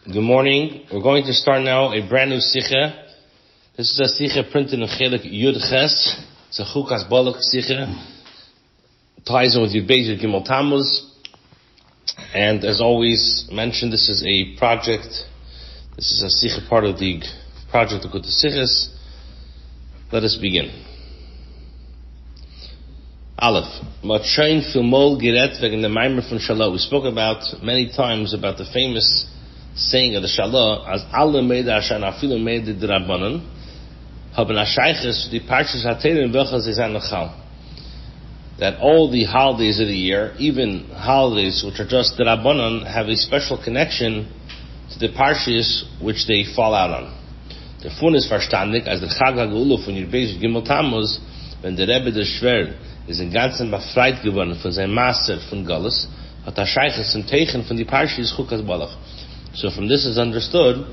Good morning. We're going to start now a brand new Sicha. This is a Sicha printed in Chelik Yud Ches. It's a Chukas-Balak Sicha. Ties in with Yud Beis Yud Gimel Tammuz. And as always mentioned, this is a project. This is a Sicha part of the project of Likkutei Sichos. Let us begin. Aleph. Matshain Filmol Giret Vegen the Maimer from Shalah. We spoke about many times about the famous saying of the Shalah, as alle Meida Ashan Afilu Meida D'Rabbanan, haben Ashayches the Parshas HaTeirim V'chaz Zizan Lechal. That all the holidays of the year, even holidays which are just D'Rabbanan, have a special connection to the Parshas which they fall out on. Der Fun ist verstandig, als der Chag HaGeula von Yud Beis Yud Gimel Tammuz, wenn der Rebbe der Schwer ist in ganzen befreit geworden von seinem Master von Galus, hat Ashayches ein Teichen von die Parshas Chukas-Balak. So from this is understood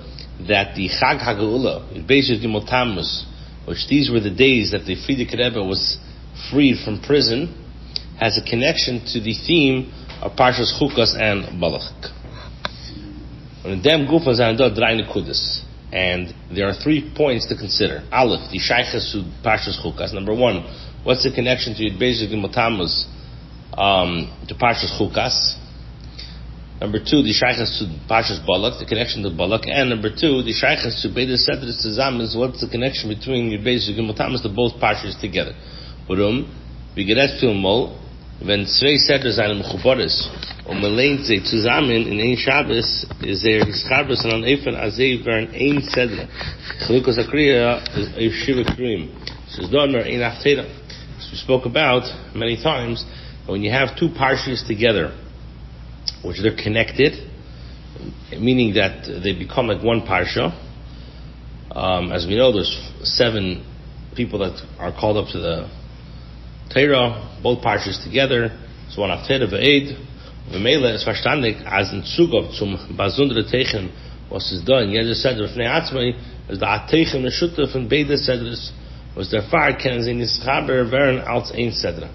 that the Chag HaGeula, Yud Beis Yud Gimel Tammuz, which these were the days that the Frierdiker Rebbe was freed from prison, has a connection to the theme of Parshas Chukas and Balak. And there are 3 points to consider. Aleph, the Shayches to Parshas Chukas. Number 1, what's the connection to Yud Beis Yud Gimel Tammuz to Parshas Chukas? Number 2, the Shayches to Parshas Balak, the connection to Balak. And number 2, the Shayches to Beis Sedres Tzazamis, what's the connection between Yud Beis Yud Gimel Tammuz to both Parshas together? Warum? We get that film when zwei Sedres einem Mechubaris und man lehnt sie zusammen in ein Shabbos, ist Schabos und an Eifen Azei wären ein Sedre. Chalukas Akriya is Shiva Krim. So it's done in Afteda. So we spoke about many times, when you have two Parshas together, which they're connected, meaning that they become like one parsha. As we know, there's 7 people that are called up to the Torah, both parshas together. So one Haftarah v'Eid, v'Meila is verstandig, as in Zugov zum Basundere Teichen, was is done. Jeder Seder v'nei Atzmai, as the Ateichen Meshutaf and beide Sedres, was der Fahrer kennen sie nicht Schaber, wären als ein Sedra.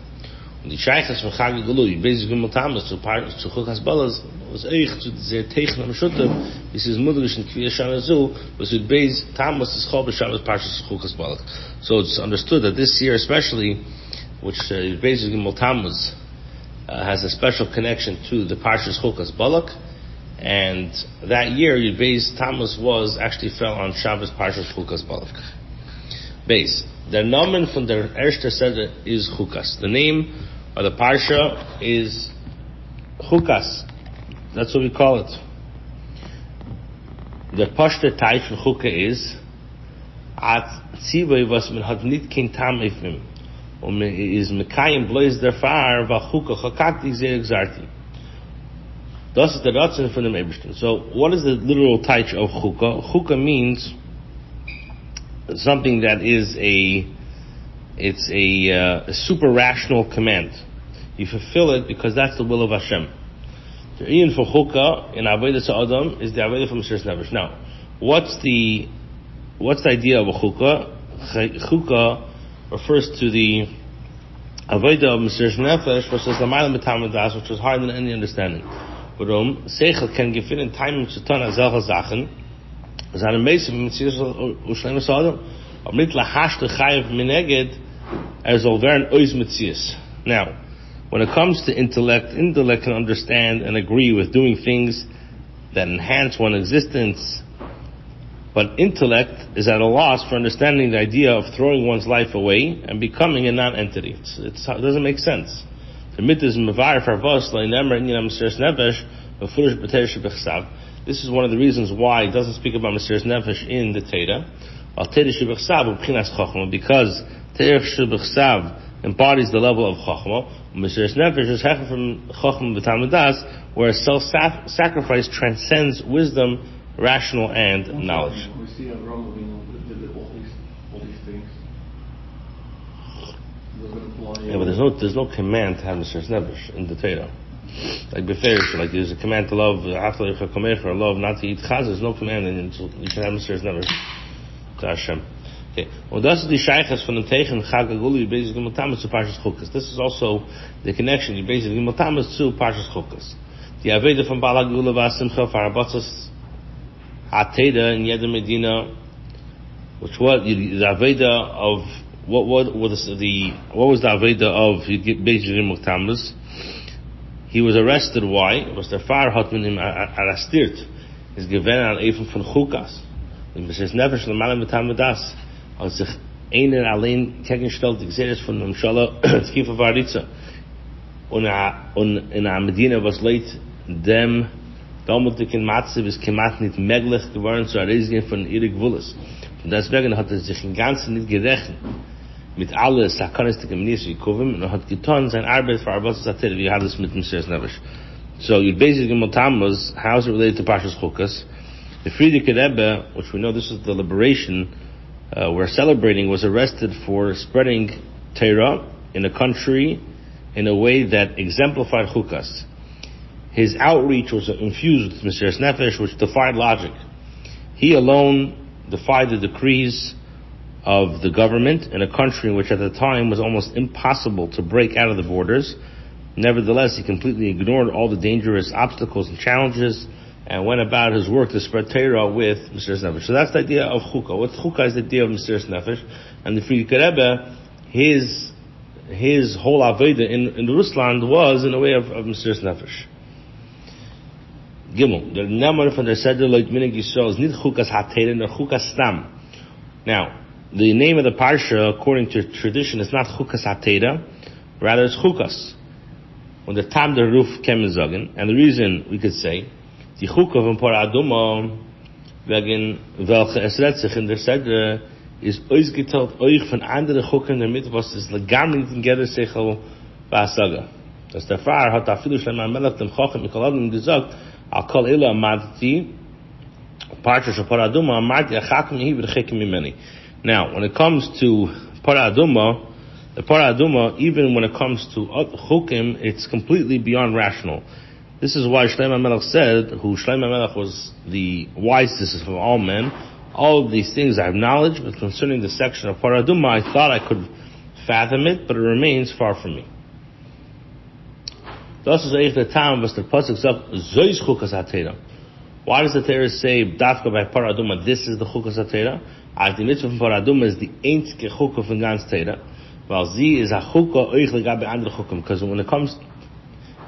Und die Shayches von Chag HaGeula, Yud Beis Yud Gimel Tammuz zu Chukas-Balak, was echt zu dieser Teichen am Meshutaf, this is Mudrish and Kviyah Shana Zu, was Yud Beis Tammuz is Chol B'Shabbos Parshas Chukas-Balak. So it's understood that this year especially, which Yud Beis Yud Gimel Tammuz has a special connection to the Parshas Chukas-Balak, and that year Yud Beis Tammuz fell on Shabbos Parshas Chukas-Balak. Beis. Der Namen von der erste Seder is Chukas. The name of the Parsha is Chukas. That's what we call it. The Pashte Teich von Chuka is At Tzivay was man hat nit kein Tam ifim. Und man is Mekayim bloß der Fahr va Chuka chakakti sehr exarti. Das ist der Ratzin von dem Ebersten. So what is the literal Teich of Chuka? Chuka means something that is a super rational command. You fulfill it because that's the will of Hashem. The Ian for Chuka in Avodah Adam is the Avodah from Mesiras Nefesh. Now, what's the idea of a Chuka? Chuka refers to the Avodah of Mesiras Nefesh versus the Ma'alim B'Tamid, which is higher than any understanding. Warum? Seichel can give in time to turn as selche Sachen. Seine Meise mit Mesiras Ushleim Adam, aber mit lahash the chayev mineged soll werden ois Metzias. Now, when it comes to intellect can understand and agree with doing things that enhance one's existence, but intellect is at a loss for understanding the idea of throwing one's life away and becoming a non-entity. It doesn't make sense. The myth is mevar farvos leinemer inyan Mesiras Nefesh b'furish b'teir shebechsav. This is one of the reasons why it doesn't speak about Mesiras Nefesh in the Torah. Because Teir Shebechsav embodies the level of Chachma, Mesiras Nefesh is hecha from Chachma B'Tamidas, where self-sacrifice transcends wisdom, rational, and knowledge. We see Abraham did all these things. Yeah, but there's no command to have Mesiras Nefesh in the Torah. Like Beferish, like there's a command to love after or love not to eat chaz. There's no command, and you should have Mesiras Nefesh to Hashem. Okay. Well, that's the Shayches from the Teichen Chag HaGeula Yud Beis Yud Gimel Tammuz to Parshas Chukas. This is also the connection Yud Beis Yud Gimel Tammuz to Parshas Chukas. The Aveda from Baal HaGeula V'Asimcha Farabatzos Hateda in Yed Medina, which was the Aveda of what was the Aveda of Beijing Tammuz. He was arrested. Why? It was der Fahrer hat mit ihm arrestiert. Is given an even von Chukas. Und es ist nefesh l'malam v'tam das. Als sich einer allein gegengestellt, ich sehe das von dem Schala, Tzkifa Varitza. Und in a Medina was leit dem damaligen Matze bis kemat nicht möglich geworden zu erreisen von ihre Gewulles. Und deswegen hat sich im Ganzen nicht gerechnet mit alles sakanistische Minister Kovim und hat getan sein Arbeit für Arbeit Satir, wie hat es mit dem Messias Nevesh. So you basically Tammuz, how is it related to Parshas Chukas? The Friedrich Rebbe, which we know this is the liberation we're celebrating, was arrested for spreading Torah in a country in a way that exemplified Chukas. His outreach was infused with Mesiras Nefesh, which defied logic. He alone defied the decrees of the government in a country in which at the time was almost impossible to break out of the borders. Nevertheless, he completely ignored all the dangerous obstacles and challenges and went about his work to spread Torah with Mesiras Nefesh. So that's the idea of Chukah. What Chukah is the idea of Mesiras Nefesh. And the Friedrich Rebbe, his whole Aveda in Rusland was in a way of Mesiras Nefesh. Gimel. Der Name von der Seder Leut Minig Yisrael is nicht Chukas HaTeira, nor Chukas Stam. Now, the name of the Parsha, according to tradition, is not Chukas HaTeira, rather it's Chukas. When the Tam der Ruf kemen sagen, and the reason we could say, die Chukah von Parah Aduma, wegen welche es redt sich in der Seder, is ausgeteilt euch von anderen Chukken damit, was es legamri nicht in Geder Sechel was sagen. Dass der Pfarrer hat da viele Schleimer Melech dem Chochem Mikaladum gesagt, Al kol ila amadti, Parsha shel Parah Aduma, amadti achakim yehi v'rechekim mimeni. Now, when it comes to Parah Aduma, the Parah Aduma, even when it comes to Chukim, it's completely beyond rational. This is why Shlomo Melech said, who Shlomo Melech was the wisest of all men, all of these things I have knowledge, but concerning the section of Parah Aduma, I thought I could fathom it, but it remains far from me. Das ist eigentlich der Tam, was der Pasuk sagt, Zois Chukas HaTeira. Why does the Torah say, Dafka by Parah Aduma, this is the Chukas HaTeira? Als die Mitzvah von Parah Aduma is the einzige Chukah von ganz Teira, weil sie is a Chukah euch legabe andere Chukim, because when it comes,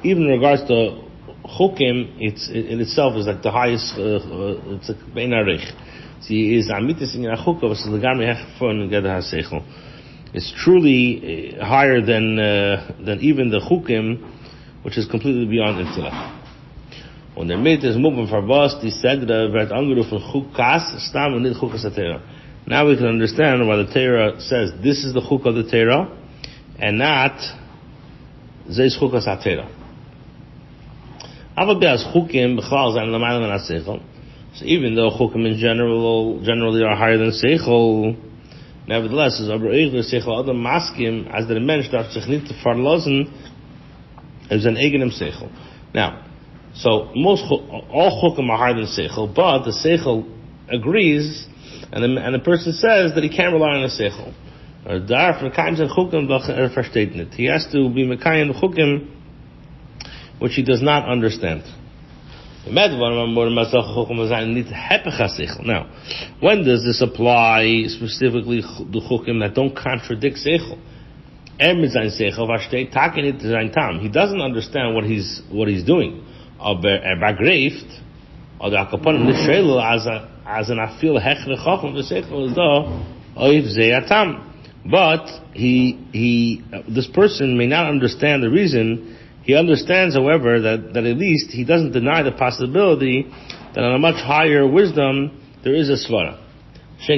even in regards to Chukim, in itself is like the highest, it's like Bein Arich. Sie is amitis in a Chukah, was legabe hech von Geder HaSeichel. It's truly higher than even the Chukim, which is completely beyond intellect. Und damit ist Mubben verbost, die Sedra wird angerufen Chukas, Stam und nicht Chukas HaTeira. Now we can understand why the Torah says this is the Chuk of the Torah and not Zeis Chukas HaTeira. Aber as Chukim b'chlal zayin l'mayla min ha-seichel. So even though Chukim in generally are higher than Seichel, nevertheless, as aber eich der Seichel adam maskim, as der Mensch darf sich nicht verlassen, is an eigenem Seichel. Now, so all Chukim are higher than Seichel, but the Seichel agrees, and the person says that he can't rely on the Seichel. He has to be Mekayim Chukim, which he does not understand. Now, when does this apply specifically to Chukim that don't contradict Seichel? He doesn't understand what he's doing. But this person may not understand the reason. He understands, however, that at least he doesn't deny the possibility that on a much higher wisdom there is a svara. Sie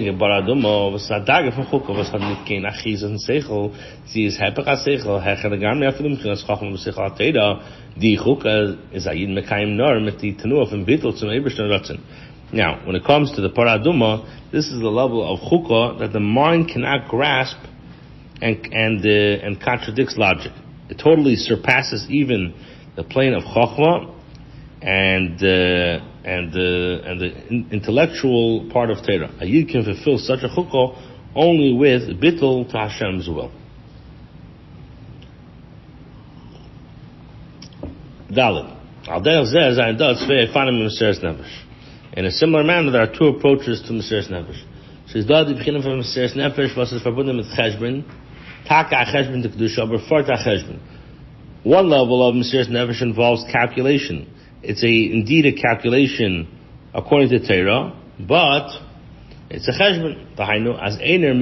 ist hepech ha-seichel, hecher legam ja film chinas chacham b'seichel ha-teira, die Chukah is a yid mekayim nor mit die Tenuah from Bittul zum Eberstein Ratzin. Now, when it comes to the Parah Aduma, this is the level of Chukah that the mind cannot grasp and contradicts logic. It totally surpasses even the plane of Chachma and the intellectual part of Torah. A yid can fulfill such a Chukah only with Bittul to Hashem's will. Dalet. Al derech zeh zayin dat tzvei efanim Mesiras Nefesh. In a similar manner, there are two approaches to Mesiras Nefesh. So, da die beginnen van Mesiras Nefesh, was is verbunden met Cheshbon, Taka Cheshbon de Kedusha, aber Farta Cheshbon. One level of Mesiras Nefesh involves calculation. It's indeed a calculation according to Torah, but it's a Cheshbon. Tahainu, as Einer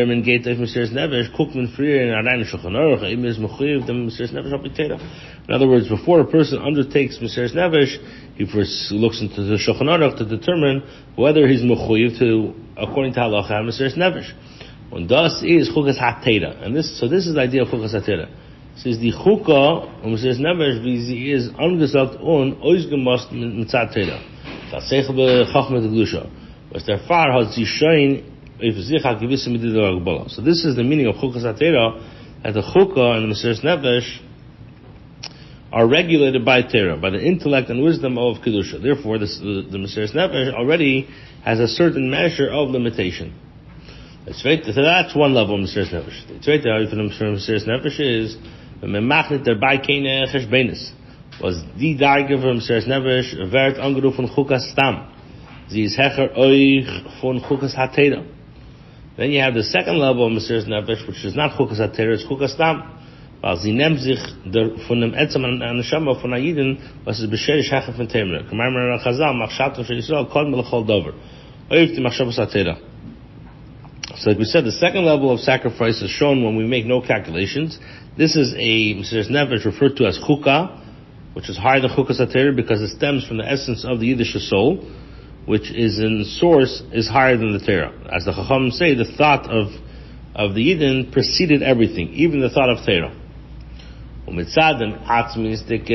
min geht auf Mesiras Nefesh, guckt man früher in Arayin Shulchan Aruch, ihm ist mechuyev dem Mesiras Nefesh al pi Torah. In other words, before a person undertakes Mesiras Nefesh, he first looks into the Shulchan Aruch to determine whether he's mechuyev to, according to halacha, Mesiras Nefesh. And thus is Chukas-Balak. And this is the idea of Chukas-Balak. Says the Chukah, Mesiras Nefesh, wie sie ist angesagt und ausgemacht mit Torah. Das Seichel be Chachma de Kedusha. Was der Fahr hat sie schein so this is the meaning of Chukas-Balak, that the Chukah and the Mesiras Nefesh are regulated by Torah, by the intellect and wisdom of Kedusha. Therefore, the Mesiras Nefesh already has a certain measure of limitation. So that's one level of Mesiras Nefesh. The zweite Level of Mesiras Nefesh is dabei keine Cheshbenis. Was die Darge von Mesiras Nefesh wird angerufen Chukas Stam. Sie ist hecher euch von Chukas-Balak. Then you have the second level of Mesiras Nefesh, which is not Chukas-Balak, it's Chukas Stam. Weil sie nimmt sich von dem Etzem an der Shama von Ayiden, was ist bescherisch hecher von Temre. K'mar Chazal, machshato shel Yisrael, kol melechol dover. Oif ti machshavas HaTorah. So like we said, the second level of sacrifice is shown when we make no calculations. This is a Mesiras Nefesh referred to as Chukah, which is higher than Chukas-Balak because it stems from the essence of the Yiddish soul, which is in source is higher than the Torah. As the Chacham say, the thought of the Yidden preceded everything, even the thought of Torah. Umitzad and atzmistik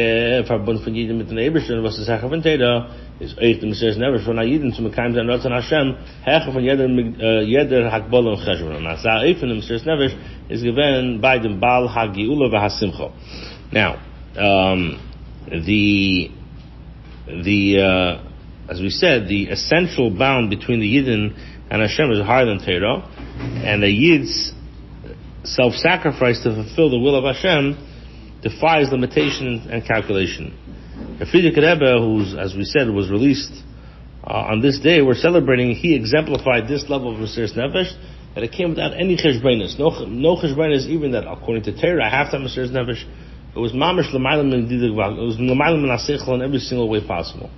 verbund von Yidden mit den Ebersten, was the Sache von Torah is euch the Mesiras Nefesh von Yidden zu mekayim sein Ratzon Hashem, heche von jeder Hakbol und Cheshbon. And as that von the Mesiras Nefesh is given by the Baal HaGeula v'Hasimcha. Now, as we said, the essential bound between the Yidden and Hashem is higher than Torah, and the Yid's self-sacrifice to fulfill the will of Hashem defies limitation and calculation. The Frierdiker Rebbe, who, as we said, was released on this day we're celebrating, he exemplified this level of Mesiras Nefesh, that it came without any cheshbonus. No cheshbonus, even that according to Torah, half time Mesiras Nefesh, it was mamish l'maylam min didig v'al. It was l'maylam min aseichel in every single way possible.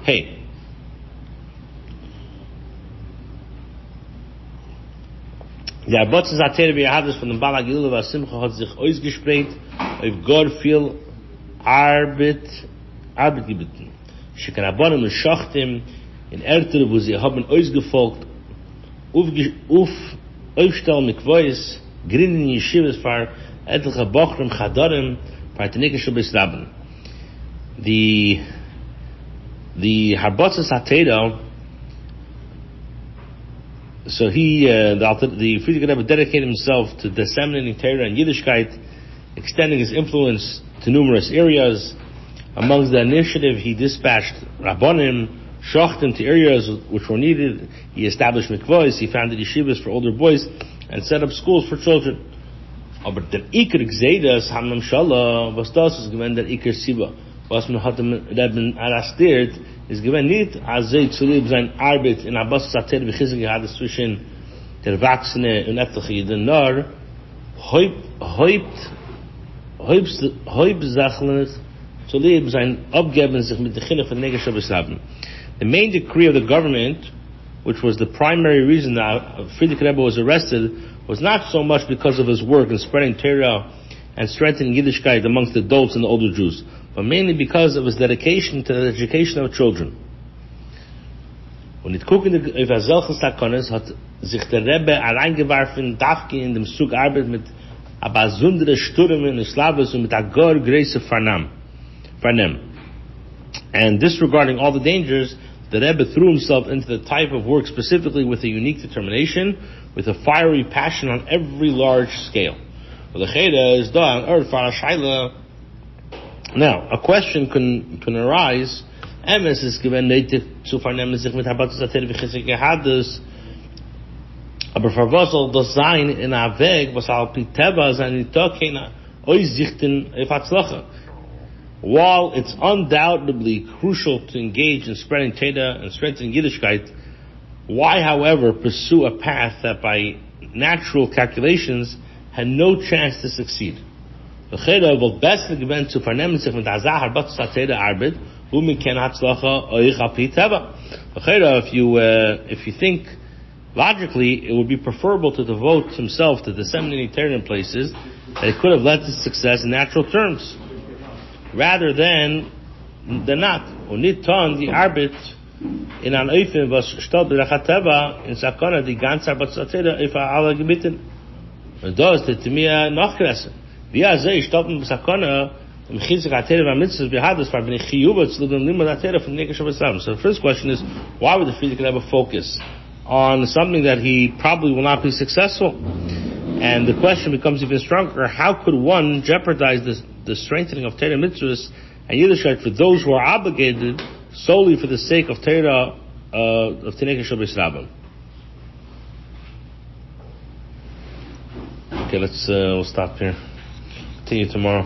Hey. Der Abbotzes HaTorah wie Hadis von dem Baal HaGeula v'Hasimcha hat sich ausgesprägt auf gar viel Arbeit gebeten. Shekan Abbonim und Schachtim in Ältere, wo sie haben ausgefolgt, aufstellen mit Kvois, grinnen Yeshivas für etliche Bochrim, Chadarim, für Tenikische Besraben. The Abbotzes HaTorah, so the Frierdiker Rebbe dedicated himself to disseminating Torah and Yiddishkeit, extending his influence to numerous areas. Amongst the initiative, he dispatched Rabbonim, Shachtim to areas which were needed. He established mikvahs, he founded yeshivas for older boys, and set up schools for children. Aber der Iker Gzeidas Hamam Shallah, was das ist gewesen der Iker Siba. Was man hat dem Rebbe arrestiert, ist gewesen nicht, als sie zu lieb sein Arbeit in Abbas Sater wie Chizig gehabt ist zwischen der Wachsene und etliche Jeden, nur Häuptsachlich zu lieb sein Abgeben sich mit der Kinder von Negesh Besraben. The main decree of the government, which was the primary reason that Frierdiker Rebbe was arrested, was not so much because of his work in spreading Torah and strengthening Yiddishkeit amongst adults and the older Jews, but mainly because of his dedication to the education of children. Und it gucken auf solchen Sakonis hat sich der Rebbe reingeworfen, Dafki in dem Zug Arbeit mit a besondere Stürmen und Slaves und mit a gar Grace Farnem. And disregarding all the dangers, the Rebbe threw himself into the type of work specifically with a unique determination, with a fiery passion on every large scale. Now, a question can arise. Emes is given native zu vernehmen sich mit Habbatus HaTorah wie Chizig Gehadus, aber für was soll das sein in a Weg, was al pi Teva sein nicht da keine Aussichten auf Hatzlache? While it's undoubtedly crucial to engage in spreading Teda and strengthening Yiddishkeit, why, however, pursue a path that by natural calculations had no chance to succeed? If you think logically, it would be preferable to devote himself to disseminating Torah in places that it could have led to success in natural terms, rather than not. Uniton the arbit in an oifen was statt der Chateva in Sakana die ganze Arbeitszeit if alle gebitten. Und das ist mir noch größer. Wie sei stoppen Sakana im Chizik HaTorah and Mitzvahs behadus for bnei chiyuva to the limud HaTorah from Nekah Shabbat. So the first question is, why would the Frierdiker have a focus on something that he probably will not be successful? And the question becomes even stronger: how could one jeopardize the strengthening of Torah mitzvahs and Yiddishkeit for those who are obligated solely for the sake of Torah of Tinei Shabbat Rabbim? Okay, we'll stop here. Continue tomorrow.